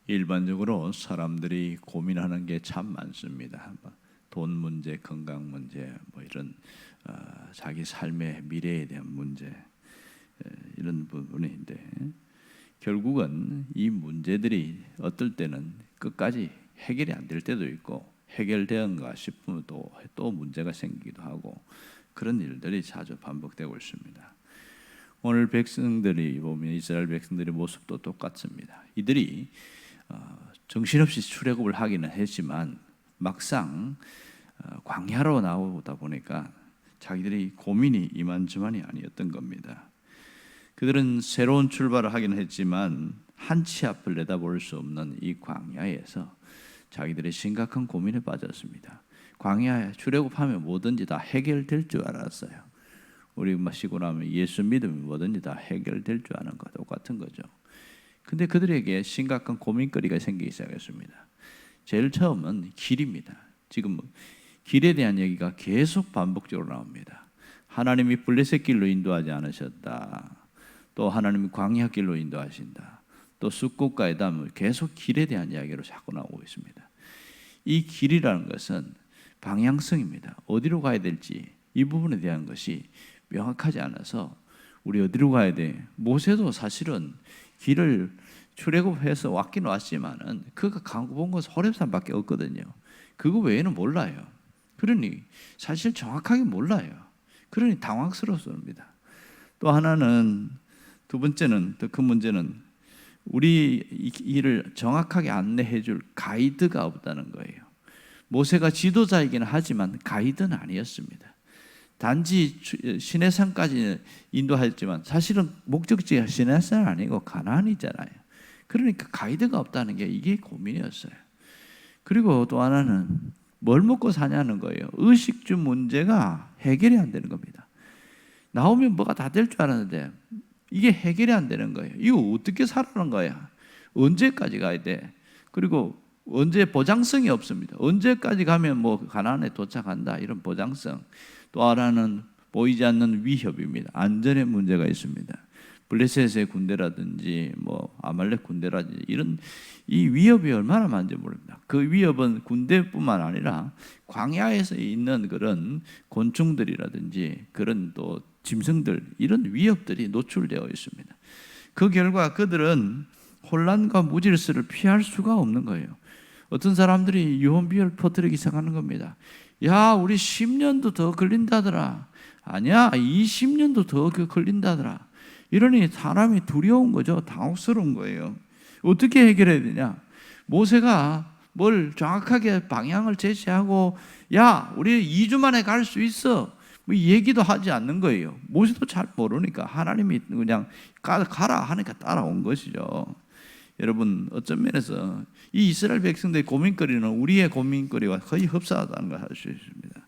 일반적으로 사람들이 고민하는 게 참 많습니다. 돈 문제, 건강 문제, 뭐 이런 자기 삶의 미래에 대한 문제, 이런 부분인데 결국은 이 문제들이 어떨 때는 끝까지 해결이 안 될 때도 있고 해결되었는가 싶으면 또 문제가 생기기도 하고 그런 일들이 자주 반복되고 있습니다. 오늘 백성들이 보면 이스라엘 백성들의 모습도 똑같습니다. 이들이 정신없이 출애굽을 하기는 했지만 막상 광야로 나오다 보니까 자기들이 고민이 이만저만이 아니었던 겁니다. 그들은 새로운 출발을 하기는 했지만 한치 앞을 내다볼 수 없는 이 광야에서 자기들의 심각한 고민에 빠졌습니다. 광야에 출애굽하면 뭐든지 다 해결될 줄 알았어요. 우리 마시고 나면 예수 믿으면 뭐든지 다 해결될 줄 아는 거 똑같은 거죠. 근데 그들에게 심각한 고민거리가 생기기 시작했습니다. 제일 처음은 길입니다. 지금 길에 대한 얘기가 계속 반복적으로 나옵니다. 하나님이 블레셋 길로 인도하지 않으셨다. 또 하나님이 광야 길로 인도하신다. 또 숫꽃가에다 계속 길에 대한 이야기로 자꾸 나오고 있습니다. 이 길이라는 것은 방향성입니다. 어디로 가야 될지 이 부분에 대한 것이 명확하지 않아서 우리 어디로 가야 돼? 모세도 사실은 길을 출애굽해서 왔긴 왔지만은 그가 가본 것은 호렙산밖에 없거든요. 그거 외에는 몰라요. 그러니 사실 정확하게 몰라요. 그러니 당황스럽습니다. 또 하나는 두 번째는 더 큰 문제는 우리 이 길을 정확하게 안내해 줄 가이드가 없다는 거예요. 모세가 지도자이긴 하지만 가이드는 아니었습니다. 단지 시내산까지 인도했지만 사실은 목적지가 시내산 아니고 가나안이잖아요. 그러니까 가이드가 없다는 게 이게 고민이었어요. 그리고 또 하나는 뭘 먹고 사냐는 거예요. 의식주 문제가 해결이 안 되는 겁니다. 나오면 뭐가 다 될 줄 알았는데 이게 해결이 안 되는 거예요. 이거 어떻게 살아가는 거야? 언제까지 가야 돼? 그리고 언제 보장성이 없습니다. 언제까지 가면 뭐 가나안에 도착한다 이런 보장성. 또 하나는 보이지 않는 위협입니다. 안전의 문제가 있습니다. 블레셋의 군대라든지 뭐 아말렉 군대라든지 이런 이 위협이 얼마나 많은지 모릅니다. 그 위협은 군대뿐만 아니라 광야에서 있는 그런 곤충들이라든지 그런 또 짐승들 이런 위협들이 노출되어 있습니다. 그 결과 그들은 혼란과 무질서를 피할 수가 없는 거예요. 어떤 사람들이 유언비어를 퍼뜨리기 시작하는 겁니다. 야, 우리 10년도 더 걸린다더라. 아니야, 20년도 더 걸린다더라. 이러니 사람이 두려운 거죠. 당혹스러운 거예요. 어떻게 해결해야 되냐? 모세가 뭘 정확하게 방향을 제시하고 야, 우리 2주 만에 갈 수 있어. 뭐 얘기도 하지 않는 거예요. 모세도 잘 모르니까 하나님이 그냥 가라 하니까 따라온 것이죠. 여러분 어떤 면에서 이 이스라엘 백성들의 고민거리는 우리의 고민거리와 거의 흡사하다는 걸 알 수 있습니다.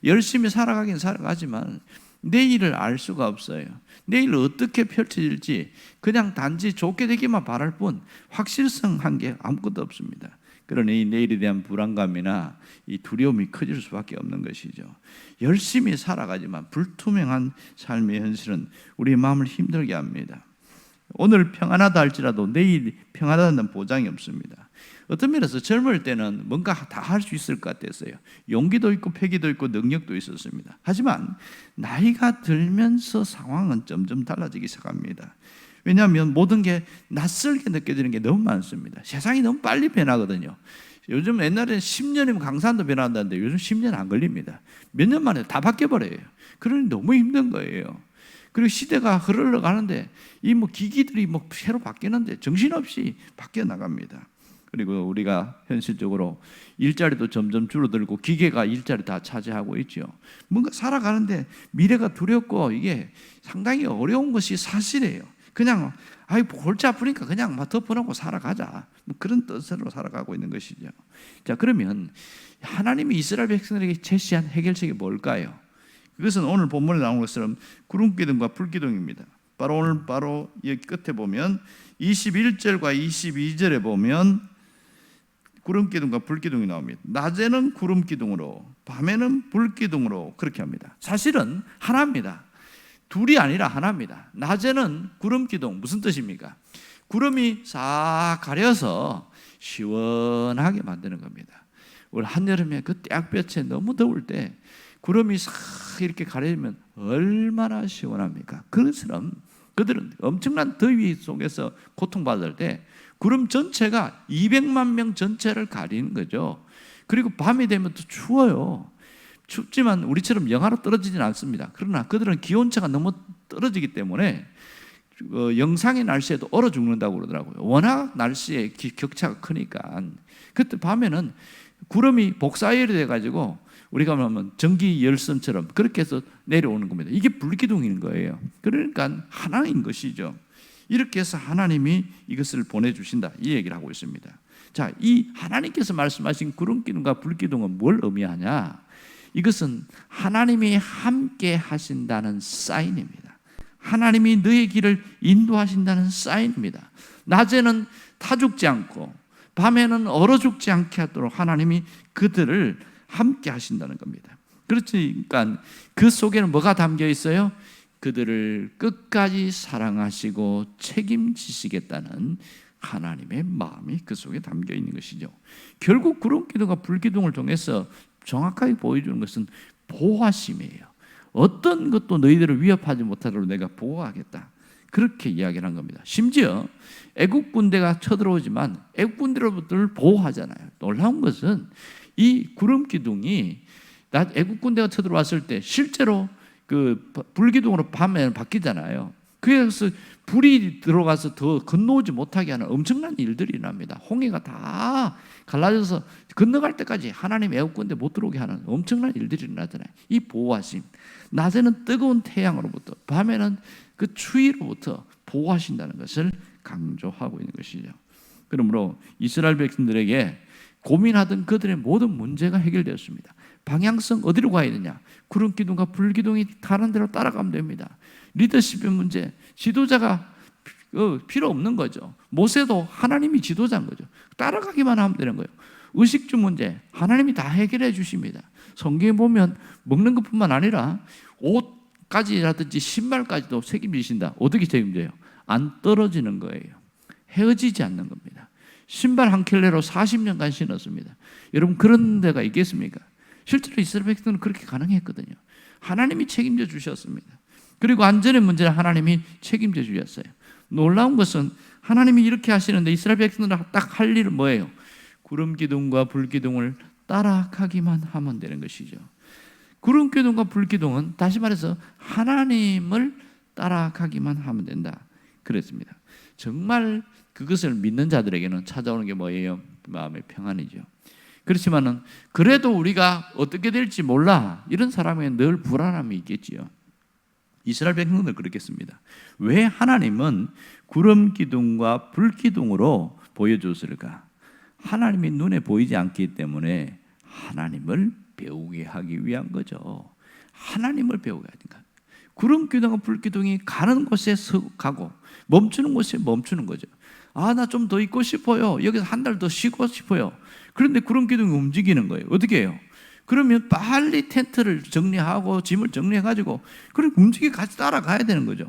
열심히 살아가긴 살아가지만 내일을 알 수가 없어요. 내일 어떻게 펼쳐질지 그냥 단지 좋게 되기만 바랄 뿐 확실성한 게 아무것도 없습니다. 그러니 내일에 대한 불안감이나 이 두려움이 커질 수밖에 없는 것이죠. 열심히 살아가지만 불투명한 삶의 현실은 우리의 마음을 힘들게 합니다. 오늘 평안하다 할지라도 내일 평안하다는 보장이 없습니다. 어떤 면에서 젊을 때는 뭔가 다 할 수 있을 것 같았어요. 용기도 있고 패기도 있고 능력도 있었습니다. 하지만 나이가 들면서 상황은 점점 달라지기 시작합니다. 왜냐하면 모든 게 낯설게 느껴지는 게 너무 많습니다. 세상이 너무 빨리 변하거든요. 요즘 옛날에는 10년이면 강산도 변한다는데 요즘 10년 안 걸립니다. 몇 년 만에 다 바뀌어버려요. 그러니 너무 힘든 거예요. 그리고 시대가 흘러가는데 이 뭐 기기들이 뭐 새로 바뀌는데 정신없이 바뀌어 나갑니다. 그리고 우리가 현실적으로 일자리도 점점 줄어들고 기계가 일자리 다 차지하고 있죠. 뭔가 살아가는데 미래가 두렵고 이게 상당히 어려운 것이 사실이에요. 그냥 골치 아프니까 그냥 막 덮어놓고 살아가자 뭐 그런 뜻으로 살아가고 있는 것이죠. 자, 그러면 하나님이 이스라엘 백성들에게 제시한 해결책이 뭘까요? 그것은 오늘 본문에 나온 것처럼 구름기둥과 불기둥입니다. 바로 여기 끝에 보면 21절과 22절에 보면 구름기둥과 불기둥이 나옵니다. 낮에는 구름기둥으로 밤에는 불기둥으로 그렇게 합니다. 사실은 하나입니다. 둘이 아니라 하나입니다. 낮에는 구름기둥 무슨 뜻입니까? 구름이 싹 가려서 시원하게 만드는 겁니다. 우리 한여름에 그 떼약볕에 너무 더울 때 구름이 싹 이렇게 가려지면 얼마나 시원합니까? 그것처럼 그들은 엄청난 더위 속에서 고통받을 때 구름 전체가 200만 명 전체를 가리는 거죠. 그리고 밤이 되면 또 추워요. 춥지만 우리처럼 영하로 떨어지진 않습니다. 그러나 그들은 기온차가 너무 떨어지기 때문에 영상의 날씨에도 얼어 죽는다고 그러더라고요. 워낙 날씨의 격차가 크니까. 그때 밤에는 구름이 복사열이 돼가지고 우리가 말하면 전기 열선처럼 그렇게 해서 내려오는 겁니다. 이게 불기둥인 거예요. 그러니까 하나인 것이죠. 이렇게 해서 하나님이 이것을 보내주신다, 이 얘기를 하고 있습니다. 자, 이 하나님께서 말씀하신 구름기둥과 불기둥은 뭘 의미하냐? 이것은 하나님이 함께 하신다는 사인입니다. 하나님이 너의 길을 인도하신다는 사인입니다. 낮에는 타 죽지 않고 밤에는 얼어 죽지 않게 하도록 하나님이 그들을 함께 하신다는 겁니다. 그러니까 그 속에는 뭐가 담겨 있어요? 그들을 끝까지 사랑하시고 책임지시겠다는 하나님의 마음이 그 속에 담겨 있는 것이죠. 결국 구름기둥과 불기둥을 통해서 정확하게 보여주는 것은 보호하심이에요. 어떤 것도 너희들을 위협하지 못하도록 내가 보호하겠다, 그렇게 이야기를 한 겁니다. 심지어 애국 군대가 쳐들어오지만 애국 군대로부터 보호하잖아요. 놀라운 것은 이 구름기둥이 애국 군대가 쳐들어왔을 때 실제로 그 불기둥으로 밤에 바뀌잖아요. 그래서 불이 들어가서 더 건너오지 못하게 하는 엄청난 일들이 납니다. 홍해가 다 갈라져서 건너갈 때까지 하나님 애국 군대 못 들어오게 하는 엄청난 일들이 일어나잖아요. 이 보호하심, 낮에는 뜨거운 태양으로부터 밤에는 그 추위로부터 보호하신다는 것을 강조하고 있는 것이죠. 그러므로 이스라엘 백성들에게 고민하던 그들의 모든 문제가 해결되었습니다. 방향성 어디로 가야 되냐? 구름기둥과 불기둥이 가는 대로 따라가면 됩니다. 리더십의 문제, 지도자가 필요 없는 거죠. 모세도 하나님이 지도자인 거죠. 따라가기만 하면 되는 거예요. 의식주 문제 하나님이 다 해결해 주십니다. 성경에 보면 먹는 것뿐만 아니라 옷까지라든지 신발까지도 책임지신다. 어떻게 책임져요? 안 떨어지는 거예요. 헤어지지 않는 겁니다. 신발 한 켤레로 40년간 신었습니다. 여러분, 그런 데가 있겠습니까? 실제로 이스라엘 백성은 그렇게 가능했거든요. 하나님이 책임져 주셨습니다. 그리고 안전의 문제는 하나님이 책임져 주셨어요. 놀라운 것은 하나님이 이렇게 하시는데 이스라엘 백성들은 딱 할 일은 뭐예요? 구름기둥과 불기둥을 따라가기만 하면 되는 것이죠. 구름기둥과 불기둥은 다시 말해서 하나님을 따라가기만 하면 된다, 그랬습니다. 정말 그것을 믿는 자들에게는 찾아오는 게 뭐예요? 마음의 평안이죠. 그렇지만은 그래도 우리가 어떻게 될지 몰라, 이런 사람에게 늘 불안함이 있겠지요. 이스라엘 백성들 그렇겠습니다. 왜 하나님은 구름기둥과 불기둥으로 보여줬을까? 하나님이 눈에 보이지 않기 때문에 하나님을 배우게 하기 위한 거죠. 하나님을 배우게 하니까. 구름기둥과 불기둥이 가는 곳에 가고 멈추는 곳에 멈추는 거죠. 아, 나 좀 더 있고 싶어요. 여기서 한 달 더 쉬고 싶어요. 그런데 구름기둥이 움직이는 거예요. 어떻게 해요? 그러면 빨리 텐트를 정리하고 짐을 정리해가지고 그럼 움직이 같이 따라가야 되는 거죠.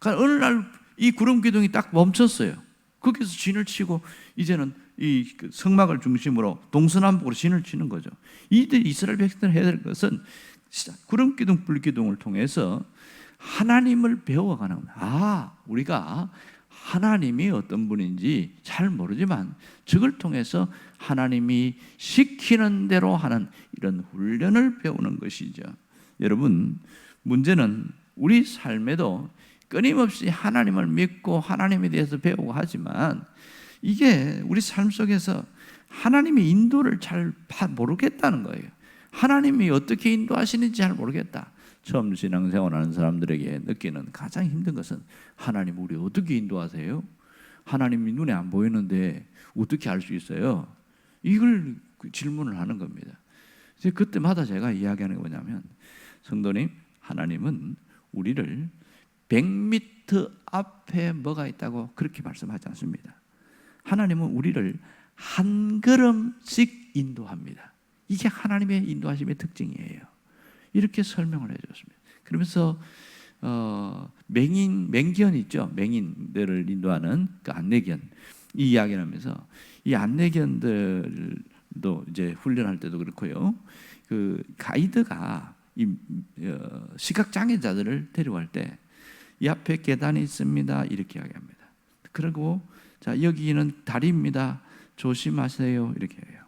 그러니까 어느 날 이 구름기둥이 딱 멈췄어요. 거기서 진을 치고 이제는 이 성막을 중심으로 동서남북으로 진을 치는 거죠. 이들 이스라엘 백성들이 해야 될 것은 구름기둥 불기둥을 통해서 하나님을 배워가는 겁니다. 아, 우리가 하나님이 어떤 분인지 잘 모르지만 저걸 통해서 하나님이 시키는 대로 하는 이런 훈련을 배우는 것이죠. 여러분, 문제는 우리 삶에도 끊임없이 하나님을 믿고 하나님에 대해서 배우고 하지만 이게 우리 삶 속에서 하나님의 인도를 잘 모르겠다는 거예요. 하나님이 어떻게 인도하시는지 잘 모르겠다. 처음 신앙생활하는 사람들에게 느끼는 가장 힘든 것은 하나님 우리 어떻게 인도하세요? 하나님이 눈에 안 보이는데 어떻게 알 수 있어요? 이걸 질문을 하는 겁니다. 그때마다 제가 이야기하는 게 뭐냐면, 성도님, 하나님은 우리를 100m 앞에 뭐가 있다고 그렇게 말씀하지 않습니다. 하나님은 우리를 한 걸음씩 인도합니다. 이게 하나님의 인도하심의 특징이에요. 이렇게 설명을 해줬습니다. 그러면서 맹견 있죠. 맹인들을 인도하는 그 안내견. 이 이야기를 하면서 이 안내견들도 이제 훈련할 때도 그렇고요. 그 가이드가 이 시각 장애자들을 데려갈 때 이 앞에 계단이 있습니다. 이렇게 이야기합니다. 그리고 자, 여기는 다리입니다. 조심하세요. 이렇게 해요.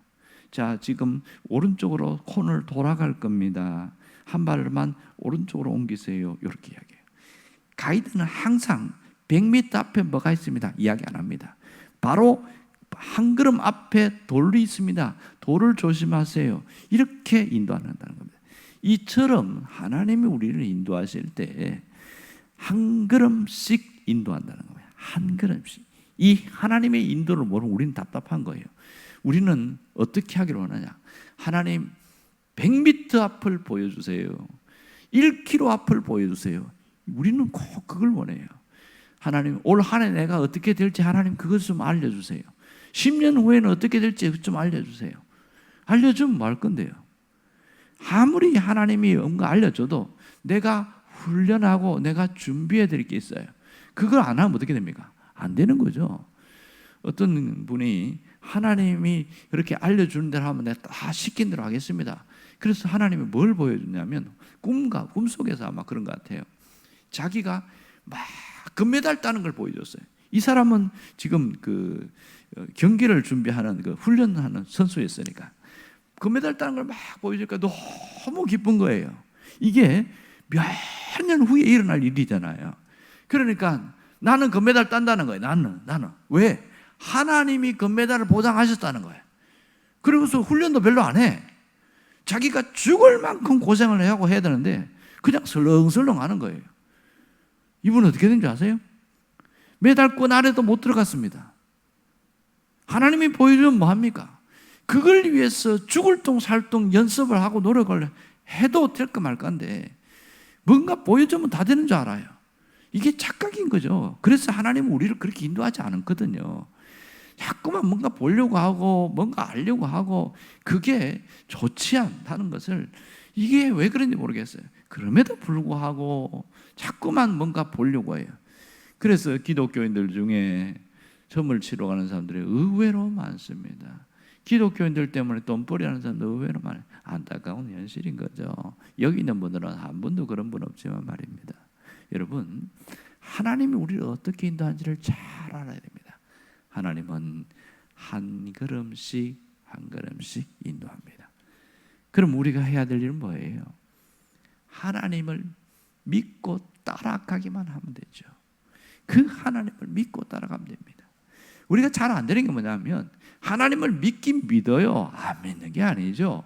자, 지금 오른쪽으로 코너를 돌아갈 겁니다. 한 발만 오른쪽으로 옮기세요. 이렇게 이야기해요. 가이드는 항상 100m 앞에 뭐가 있습니다. 이야기 안 합니다. 바로 한 걸음 앞에 돌이 있습니다. 돌을 조심하세요. 이렇게 인도한다는 겁니다. 이처럼 하나님이 우리를 인도하실 때 한 걸음씩 인도한다는 겁니다. 한 걸음씩. 이 하나님의 인도를 모르면 우리는 답답한 거예요. 우리는 어떻게 하기를 원하냐? 하나님 100m 앞을 보여주세요. 1km 앞을 보여주세요. 우리는 꼭 그걸 원해요. 하나님 올 한 해 내가 어떻게 될지 하나님 그것 좀 알려주세요. 10년 후에는 어떻게 될지 좀 알려주세요. 알려주면 뭐 할 건데요? 아무리 하나님이 뭔가 알려줘도 내가 훈련하고 내가 준비해 드릴 게 있어요. 그걸 안 하면 어떻게 됩니까? 안 되는 거죠. 어떤 분이 하나님이 그렇게 알려주는 대로 하면 내가 다 시킨 대로 하겠습니다. 그래서 하나님이 뭘 보여주냐면 꿈속에서 아마 그런 것 같아요. 자기가 막 금메달 따는 걸 보여줬어요. 이 사람은 지금 그 경기를 준비하는 그 훈련하는 선수였으니까 금메달 따는 걸 막 보여주니까 너무 기쁜 거예요. 이게 몇 년 후에 일어날 일이잖아요. 그러니까 나는 금메달 딴다는 거예요. 나는 왜? 하나님이 금메달을 보장하셨다는 거예요. 그러고서 훈련도 별로 안 해. 자기가 죽을 만큼 고생을 하고 해야 되는데 그냥 설렁설렁 하는 거예요. 이분은 어떻게 된지 아세요? 메달권 아래도 못 들어갔습니다. 하나님이 보여주면 뭐합니까? 그걸 위해서 죽을 똥 살똥 연습을 하고 노력을 해도 될까 말까인데 뭔가 보여주면 다 되는 줄 알아요. 이게 착각인 거죠. 그래서 하나님은 우리를 그렇게 인도하지 않거든요. 자꾸만 뭔가 보려고 하고 뭔가 알려고 하고 그게 좋지 않다는 것을 이게 왜 그런지 모르겠어요. 그럼에도 불구하고 자꾸만 뭔가 보려고 해요. 그래서 기독교인들 중에 점을 치러 가는 사람들이 의외로 많습니다. 기독교인들 때문에 돈벌이 하는 사람도 의외로 많아요. 안타까운 현실인 거죠. 여기 있는 분들은 한 분도 그런 분 없지만 말입니다. 여러분, 하나님이 우리를 어떻게 인도하는지를 잘 알아야 됩니다. 하나님은 한 걸음씩 한 걸음씩 인도합니다. 그럼 우리가 해야 될 일은 뭐예요? 하나님을 믿고 따라가기만 하면 되죠. 그 하나님을 믿고 따라가면 됩니다. 우리가 잘 안 되는 게 뭐냐면 하나님을 믿긴 믿어요. 안 믿는 게 아니죠.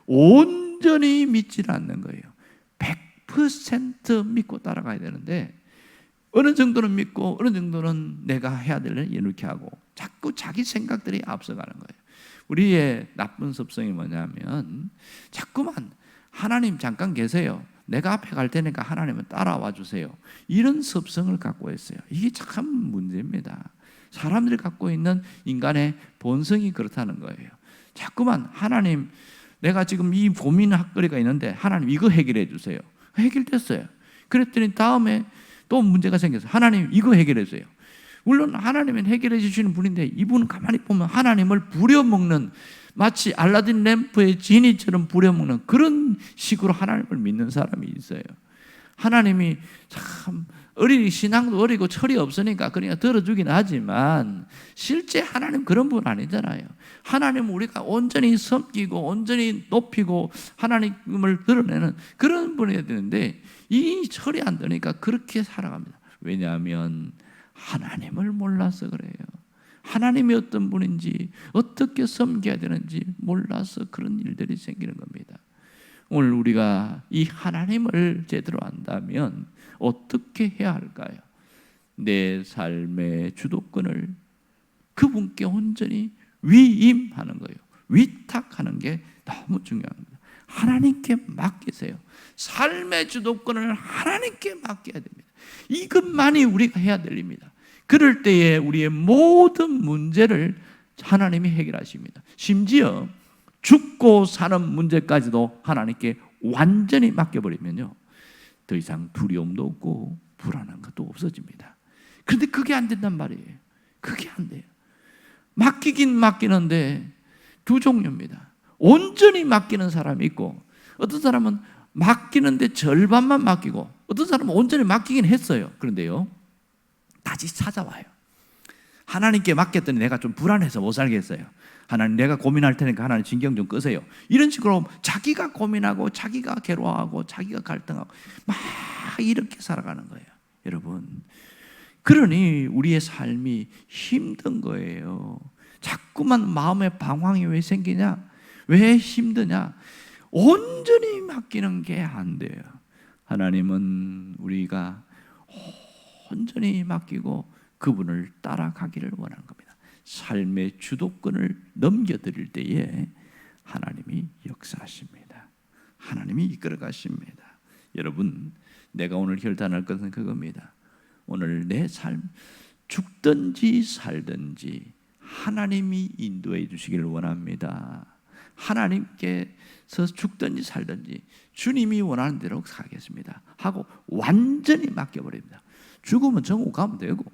온전히 믿지 않는 거예요. 100% 믿고 따라가야 되는데 어느 정도는 믿고 어느 정도는 내가 해야 될 일 이렇게 하고 자꾸 자기 생각들이 앞서가는 거예요. 우리의 나쁜 습성이 뭐냐면 자꾸만 하나님 잠깐 계세요. 내가 앞에 갈 테니까 하나님은 따라와 주세요. 이런 습성을 갖고 있어요. 이게 참 문제입니다. 사람들이 갖고 있는 인간의 본성이 그렇다는 거예요. 자꾸만 하나님 내가 지금 이 고민거리가 있는데 하나님 이거 해결해 주세요. 해결됐어요. 그랬더니 다음에 또 문제가 생겨서 하나님 이거 해결해 주세요. 물론 하나님은 해결해 주시는 분인데 이분은 가만히 보면 하나님을 부려먹는 마치 알라딘 램프의 지니처럼 부려먹는 그런 식으로 하나님을 믿는 사람이 있어요. 하나님이 참 신앙도 어리고 철이 없으니까 그러니까 들어주긴 하지만 실제 하나님 그런 분 아니잖아요. 하나님은 우리가 온전히 섬기고 온전히 높이고 하나님을 드러내는 그런 분이어야 되는데 이 철이 안 되니까 그렇게 살아갑니다. 왜냐하면 하나님을 몰라서 그래요. 하나님이 어떤 분인지 어떻게 섬겨야 되는지 몰라서 그런 일들이 생기는 겁니다. 오늘 우리가 이 하나님을 제대로 안다면 어떻게 해야 할까요? 내 삶의 주도권을 그분께 온전히 위임하는 거예요. 위탁하는 게 너무 중요합니다. 하나님께 맡기세요. 삶의 주도권을 하나님께 맡겨야 됩니다. 이것만이 우리가 해야 될 일입니다. 그럴 때에 우리의 모든 문제를 하나님이 해결하십니다. 심지어 죽고 사는 문제까지도 하나님께 완전히 맡겨버리면요 더 이상 두려움도 없고 불안한 것도 없어집니다. 그런데 그게 안 된단 말이에요. 그게 안 돼요. 맡기긴 맡기는데 두 종류입니다. 온전히 맡기는 사람이 있고, 어떤 사람은 맡기는데 절반만 맡기고, 어떤 사람은 온전히 맡기긴 했어요. 그런데요, 다시 찾아와요. 하나님께 맡겼더니 내가 좀 불안해서 못 살겠어요. 하나님, 내가 고민할 테니까 하나님 신경 좀 끄세요. 이런 식으로 자기가 고민하고 자기가 괴로워하고 자기가 갈등하고 막 이렇게 살아가는 거예요. 여러분, 그러니 우리의 삶이 힘든 거예요. 자꾸만 마음의 방황이 왜 생기냐? 왜 힘드냐? 온전히 맡기는 게 안 돼요. 하나님은 우리가 온전히 맡기고 그분을 따라가기를 원하는 겁니다. 삶의 주도권을 넘겨드릴 때에 하나님이 역사하십니다. 하나님이 이끌어 가십니다. 여러분, 내가 오늘 결단할 것은 그겁니다. 오늘 내 삶, 죽든지 살든지 하나님이 인도해 주시기를 원합니다. 하나님께서 죽든지 살든지 주님이 원하는 대로 가겠습니다 하고 완전히 맡겨버립니다. 죽으면 정오 가면 되고,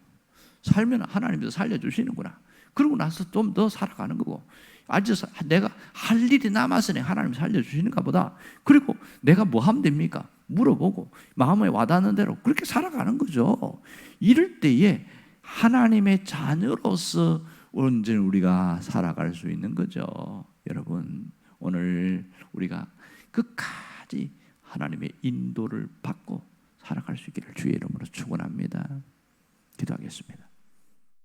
살면 하나님께서 살려주시는구나. 그러고 나서 좀 더 살아가는 거고, 아직 내가 할 일이 남았으니 하나님 살려주시는가 보다. 그리고 내가 뭐 하면 됩니까? 물어보고 마음에 와닿는 대로 그렇게 살아가는 거죠. 이럴 때에 하나님의 자녀로서 온전히 우리가 살아갈 수 있는 거죠. 여러분, 오늘 우리가 끝까지 하나님의 인도를 받고 살아갈 수 있기를 주의 이름으로 축원합니다. 기도하겠습니다.